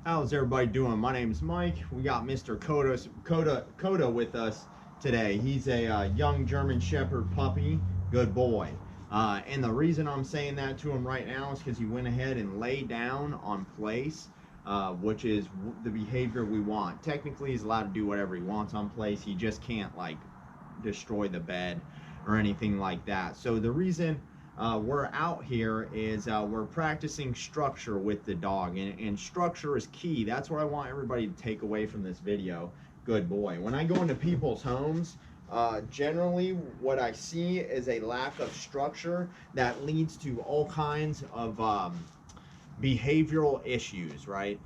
How's everybody doing? My name's Mike. We got Mr. Koda with us today. He's a young German Shepherd puppy. Good boy. And the reason I'm saying that to him right now is because he went ahead and laid down on place, which is the behavior we want. Technically, he's allowed to do whatever he wants on place. He just can't, like, destroy the bed or anything like that. So the reason we're out here is we're practicing structure with the dog, and structure is key. That's what I want everybody to take away from this video. Good boy. When I go into people's homes, generally what I see is a lack of structure that leads to all kinds of behavioral issues, right?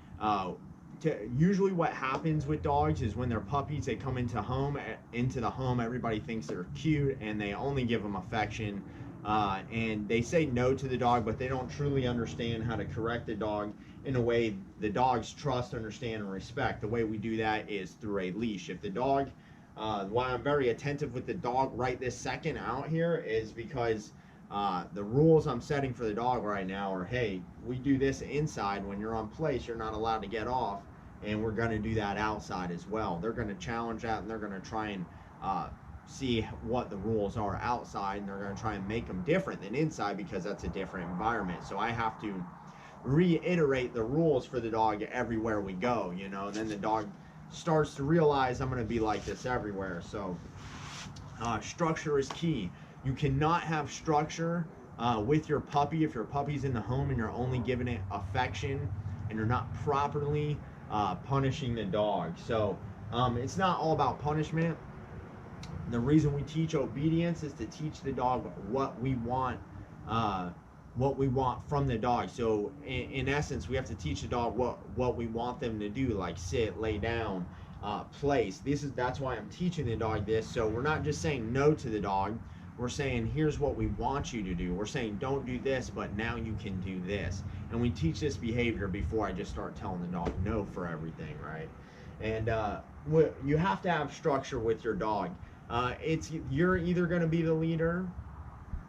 Usually what happens with dogs is when they're puppies, they come into the home, everybody thinks they're cute and they only give them affection, and they say no to the dog, but they don't truly understand how to correct the dog in a way the dogs trust, understand, and respect. The way we do that is through a leash. If the dog, why I'm very attentive with the dog right this second out here is because the rules I'm setting for the dog right now are, hey, we do this inside. When you're on place, you're not allowed to get off, and we're going to do that outside as well. They're going to challenge that, and they're going to try and see what the rules are outside, and they're going to try and make them different than inside because that's a different environment. So I have to reiterate the rules for the dog everywhere we go, you know. Then the dog starts to realize I'm going to be like this everywhere. So structure is key. You cannot have structure with your puppy if your puppy's in the home and you're only giving it affection and you're not properly punishing the dog. So it's not all about punishment. The reason we teach obedience is to teach the dog what we want from the dog. So in essence, we have to teach the dog what we want them to do, like sit, lay down, place. That's why I'm teaching the dog this. So we're not just saying no to the dog. We're saying, here's what we want you to do. We're saying, don't do this, but now you can do this. And we teach this behavior before I just start telling the dog no for everything, right? And you have to have structure with your dog. You're either going to be the leader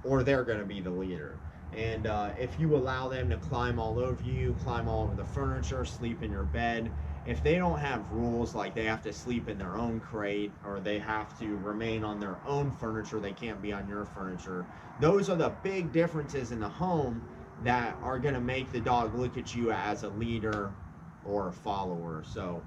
or they're going to be the leader. And if you allow them to climb all over you, climb all over the furniture, sleep in your bed, if they don't have rules like they have to sleep in their own crate or they have to remain on their own furniture, they can't be on your furniture, those are the big differences in the home that are going to make the dog look at you as a leader or a follower. So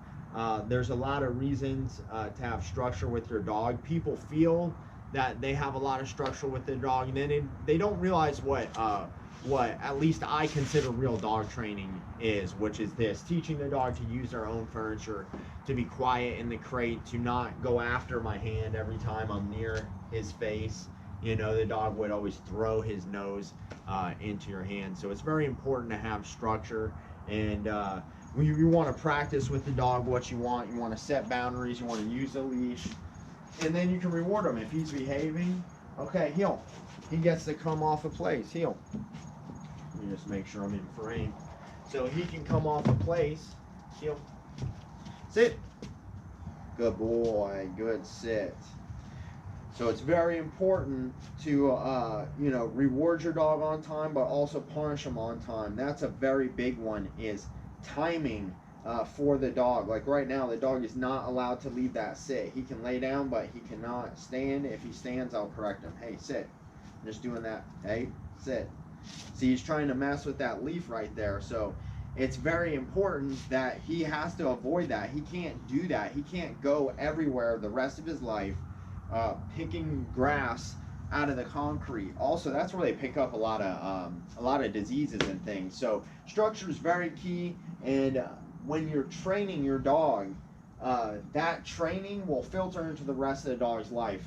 there's a lot of reasons to have structure with your dog. People feel that they have a lot of structure with their dog, and then they don't realize what at least I consider real dog training is, which is this: teaching the dog to use their own furniture, to be quiet in the crate, to not go after my hand every time I'm near his face. You know, the dog would always throw his nose into your hand. So it's very important to have structure, and you want to practice with the dog what you want. You want to set boundaries. You want to use a leash, and then you can reward him if he's behaving. Okay, he gets to come off a place. Let me just make sure I'm in frame. So he can come off a place. Sit. Good boy. Good sit. So it's very important to reward your dog on time, but also punish him on time. That's a very big one, is timing for the dog. Like right now, the dog is not allowed to leave that sit. He can lay down, but he cannot stand. If he stands, I'll correct him. Hey, sit. I'm just doing that. Hey, sit. See, he's trying to mess with that leaf right there. So it's very important that he has to avoid that. He can't do that. He can't go everywhere the rest of his life picking grass out of the concrete. Also, that's where they pick up a lot of diseases and things. So structure is very key, and when you're training your dog, that training will filter into the rest of the dog's life.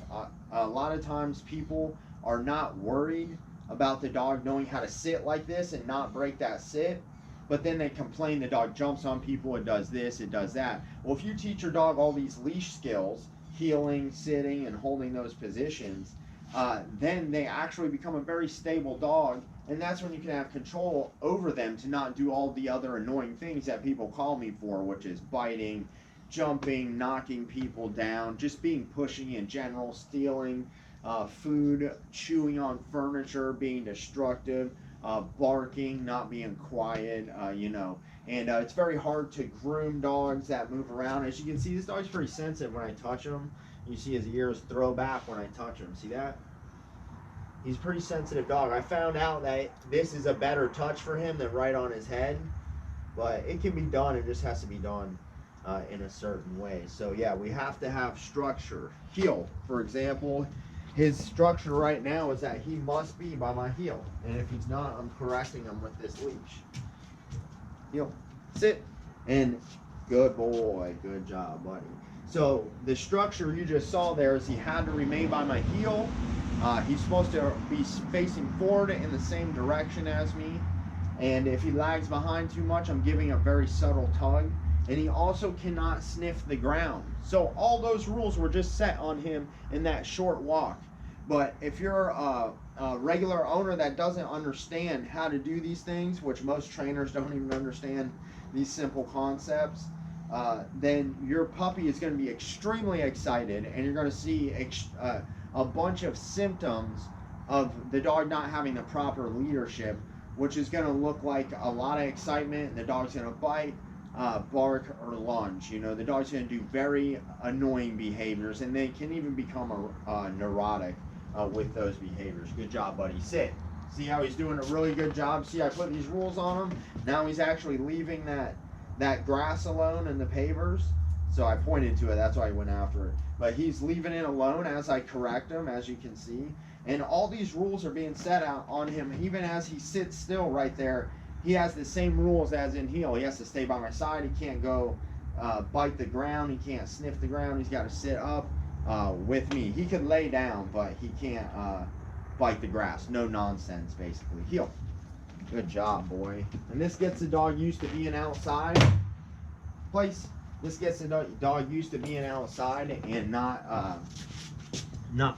A lot of times people are not worried about the dog knowing how to sit like this and not break that sit, but then they complain the dog jumps on people, it does this, it does that. Well, if you teach your dog all these leash skills, heeling, sitting, and holding those positions, then they actually become a very stable dog, and that's when you can have control over them to not do all the other annoying things that people call me for, which is biting, jumping, knocking people down, just being pushy in general, stealing food, chewing on furniture, being destructive, barking, not being quiet, And it's very hard to groom dogs that move around. As you can see, this dog's pretty sensitive when I touch him. You see his ears throw back when I touch him. See that? He's a pretty sensitive dog. I found out that this is a better touch for him than right on his head. But it can be done. It just has to be done in a certain way. So yeah, we have to have structure. Heel, for example. His structure right now is that he must be by my heel. And if he's not, I'm correcting him with this leash. Heel, sit, and good boy, good job, buddy. So the structure you just saw there is he had to remain by my heel. He's supposed to be facing forward in the same direction as me. And if he lags behind too much, I'm giving a very subtle tug. And he also cannot sniff the ground. So all those rules were just set on him in that short walk. But if you're a regular owner that doesn't understand how to do these things, which most trainers don't even understand these simple concepts, then your puppy is going to be extremely excited, and you're going to see a bunch of symptoms of the dog not having the proper leadership, which is going to look like a lot of excitement. The dog's going to bite, bark, or lunge. You know, the dog's going to do very annoying behaviors, and they can even become neurotic with those behaviors. Good job, buddy. Sit. See how he's doing a really good job? See, I put these rules on him. Now he's actually leaving that grass alone and the pavers. So I pointed to it. That's why I went after it. But he's leaving it alone as I correct him, as you can see. And all these rules are being set out on him. Even as he sits still right there, he has the same rules as in heel. He has to stay by my side. He can't go bite the ground. He can't sniff the ground. He's got to sit up with me. He could lay down, but he can't bite the grass. No nonsense, basically. Heel. Good job, boy. And this gets the dog used to being outside. Place. This gets the dog used to being outside and not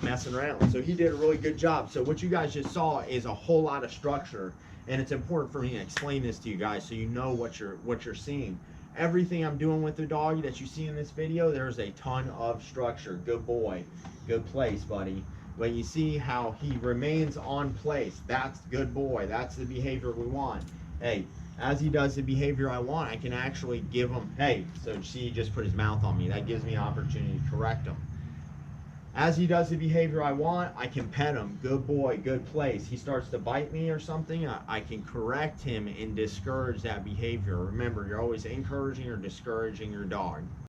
messing around. So he did a really good job. So what you guys just saw is a whole lot of structure, and it's important for me to explain this to you guys so you know what you're seeing. Everything I'm doing with the dog that you see in this video, there's a ton of structure. Good boy. Good place, buddy. But you see how he remains on place. That's good boy. That's the behavior we want. Hey, as he does the behavior I want, I can actually give him, hey, so see, he just put his mouth on me. That gives me an opportunity to correct him. As he does the behavior I want, I can pet him. Good boy, good place. He starts to bite me or something, I can correct him and discourage that behavior. Remember, you're always encouraging or discouraging your dog.